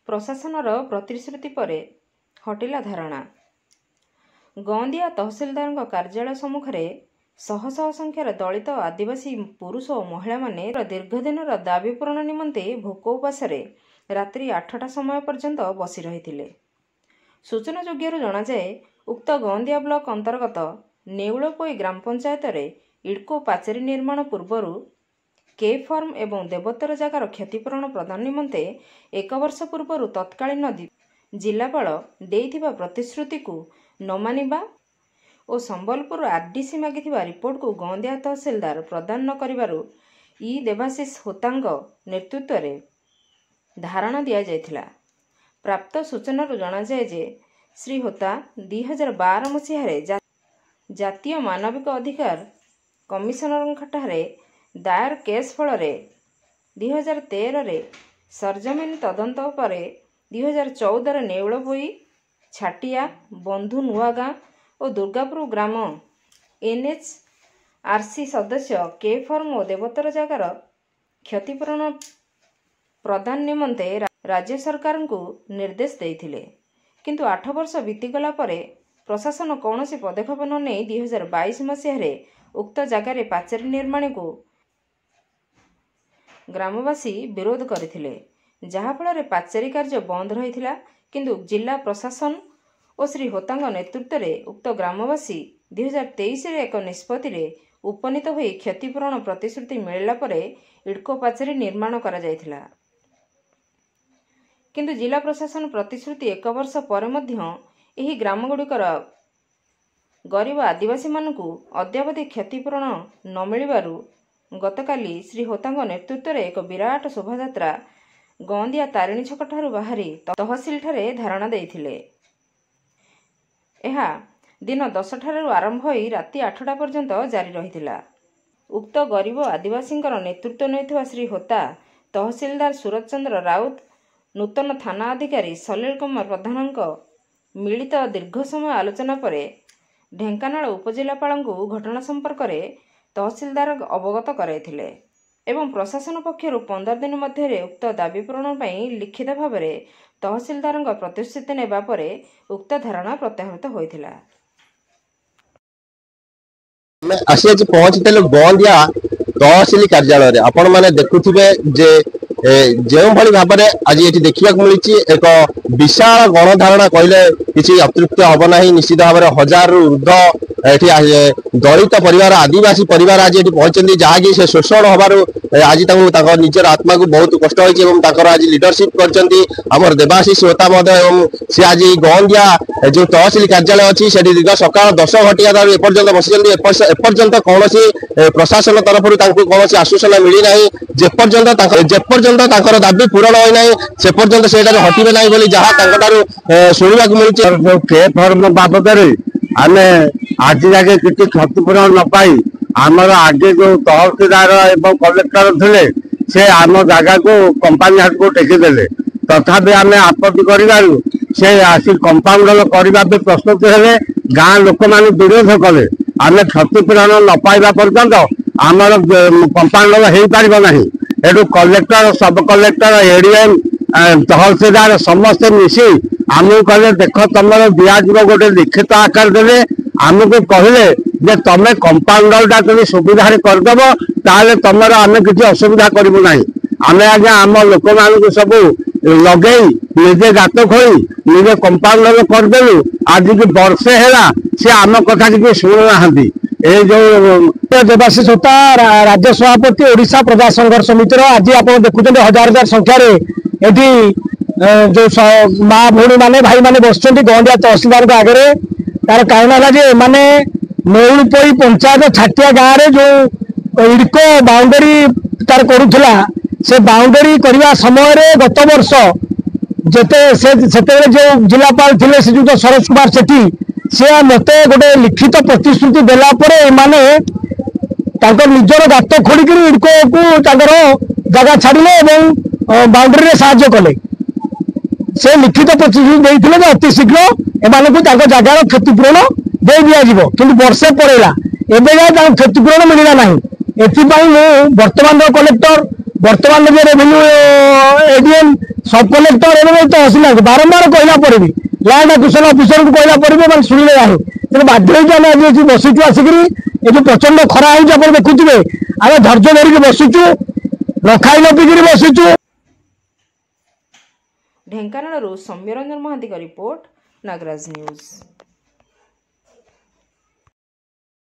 प्रशासनर प्रतिश्रुति परे हटिला धारणा। गौंदिया तहसिलदार कार्यालय सम्मुखें शह शह संख्यार दलित आदिवासी पुरुष और महिला माने दीर्घ दिन दाबी पूरण निमंते भोक उपासरे रात्रि 8टा समय पर्यंत बसी रही। सूचनायोग्य जनाए उक्त गौंदिया ब्लॉक अंतर्गत नेउलपोई ग्राम पंचायत रे इडको पाचेरी निर्माण पूर्वर के फर्म एवं देवतर जगार क्षतिपूरण प्रदान निमंते 1 वर्ष पूर्व तत्कालीन जिलापाल देइथिबा प्रतिश्रुति को न मानिबा और संबलपुर आरडीसी मागिथिबा रिपोर्ट को गौंदिया तहसिलदार प्रदान न करिबारु ई देवाशीष होतांग नेतृत्व रे धारणा दिया जायथिला। प्राप्त सूचना जनाए जे श्री होता 2012 मसीह जातीय मानविक अधिकार कमिशनर दायर केस फल 2013 रे सरजमीन तदंत पर 2014 नेउलपोई छाटिया बंधु नुआगाँ और दुर्गापुर ग्राम NHRC सदस्य के फर्म और देवतर जगार क्षतिपूरण प्रदान निमंते राज्य सरकार को निर्देश देइथिले, किंतु 8 वर्ष बीतीगला परे प्रशासन कौन सी पदक्षेप न नहीं 2022 मसीह उक्त जगार पाचेरी निर्माण को ग्रामवासी विरोध करथिले, जहाफल पाचेरी कार्य बंद रही। किंतु जिला प्रशासन और श्री होतांग नेतृत्व रे उक्त ग्रामवासी 2023 रे एक निष्पत्ति रे उपनीत होई क्षतिपूरण प्रतिश्रुति मिलला परे इडको पाचेरी निर्माण करा जायथिला। किंतु जिला प्रशासन प्रतिश्रुति 1 वर्ष पर मध्य एही ग्रामगुड़िकर गरीब आदिवासी मानकु अद्यावधि क्षतिपूरण न मिलिबारु गतकाली श्री होतांग नेतृत्व रे एक विराट शोभायात्रा गौंदिया तारिणी छक ठारू बाहरी तहसिल ठारे धारणा देइथिले। एहा दिन 10 ठारू आरंभ होई राति 8टा पर्यंत जारी रहिथिला। उक्त गरीब आदिवासी नेतृत्व नेउथिबा श्री होता तहसिलदार सूरज चंद्र राउत नूतन थाना अधिकारी सलील कुमार प्रधानक मिलित दीर्घ समय आलोचना पर ढेंकानाल उपजिलापाल घटना संपर्क में तहसिलदार अवगत कराइथिले एवं प्रशासन पक्षर 15 दिन मध्य उक्त दाबी पूरण लिखित भाव में तहसिलदार प्रतिश्रुति नेबा परे उक्त धारणा प्रत्याहृत होइथिला। आसी पहुंची गौंदिया तहसिल कार्यालय आपण मैंने देखुवे जे जो भाव में आज ये देखा मिली एक विशाल गणधारणा कहले किसी अतृप्त हम ना। निश्चित भाव में 1000 रु ऊर्ध्व दलित परिवार आदिवासी परिवार आज ये पहुंचती जहाँकि से शोषण हबारू आज निजर आत्मा को बहुत कष्ट होकर आज लीडरशिप कर देवाशीष होता सी आज गौंदिया जो तहसिल कार्यालय अच्छी से दीर्घ सकाल 10 घटिया एपर्यंत बसी एपर्यंत कौन प्रशासन तरफ कौन आश्वासन मिलना जेपर्यंत दाबी पूरण होना से पर्यंत से हटवे ना बोली जहाँ शुणा मिली के फर्म बाबद आम आज जाके किसी क्षतिपूरण न पाई आमर आगे जो तहसीलदार एवं कलेक्टर थे से आम जगह को कंपानी हाथ को टेकीदे तथापि आम आपत्ति करू से आसी कंपाउंड करने प्रस्तुत है गाँ लोक मैंने विरोध कले आम क्षतिपूरण न पाइबा पर्यंत आमर कंपाउंड हो पार ना। एटू कलेक्टर सब कलेक्टर एडीएम तहसीलदार समस्ते मिसी आमको कहले देख तुम दिज्व गोटे लिखित आकार दे आमको कहले जे तुम कंपाउंडर तुम सुविधा करदेव ताले तुम आम किसी असुविधा करूँ ना। आम आज आम लोक मान सब लगे निजे गात खोली निजे कंपाउंडर करदेलु आज की वर्षे है सी आम कथा कि शुणुना। जो देवाशीष होता राज्य सभापति ओडिशा प्रजा संघर्ष समितिर आज आप देखुं 1000 संख्यार ये जो माँ भौणी माने भाई माने बस गौंदिया तहसिलदार आगे तार कारण है माने नेउलपोई पंचायत छाटिया गाँव में जो इडको बाउंडरी तार करुला से बाउंडरी करने समय गत वर्ष जेते जो जिलापाल थे श्रीजुक्त सरोज कुमार सेठी से मत गोटे लिखित प्रतिश्रुति देला माने निजर गात खोलिक इडको को जगह छाड़े बाउंडरी साहाय्य कले से लिखित प्रतिश्रुति देते अति शीघ्र एम जगार क्षतिपूरण दे दिज्व कि वर्षे पड़ेगा एवं क्षतिपूरण मिलला ना। एपाई वर्तमान कलेक्टर वर्तमान जो रेवेन्यू एडीएम सब कलेक्टर एवं तहसीलदार बारंबार कहला पर भी लैंड एक्विजिशन ऑफिसर को कहला पर भी शुणिले ना तेनाली बाध्य होकर आज बसीचु आसिक ये प्रचंड खरा हो देखुवे आम धैर्य धरिकी बसीचु न खाई न पिकी बसीचु। ढेंकानाळରୁ ସୌମ୍ୟରଞ୍ଜନ ମହାନ୍ତିଙ୍କ ରିପୋର୍ଟ, ନାଗରାଜ ନ୍ୟୁଜ୍।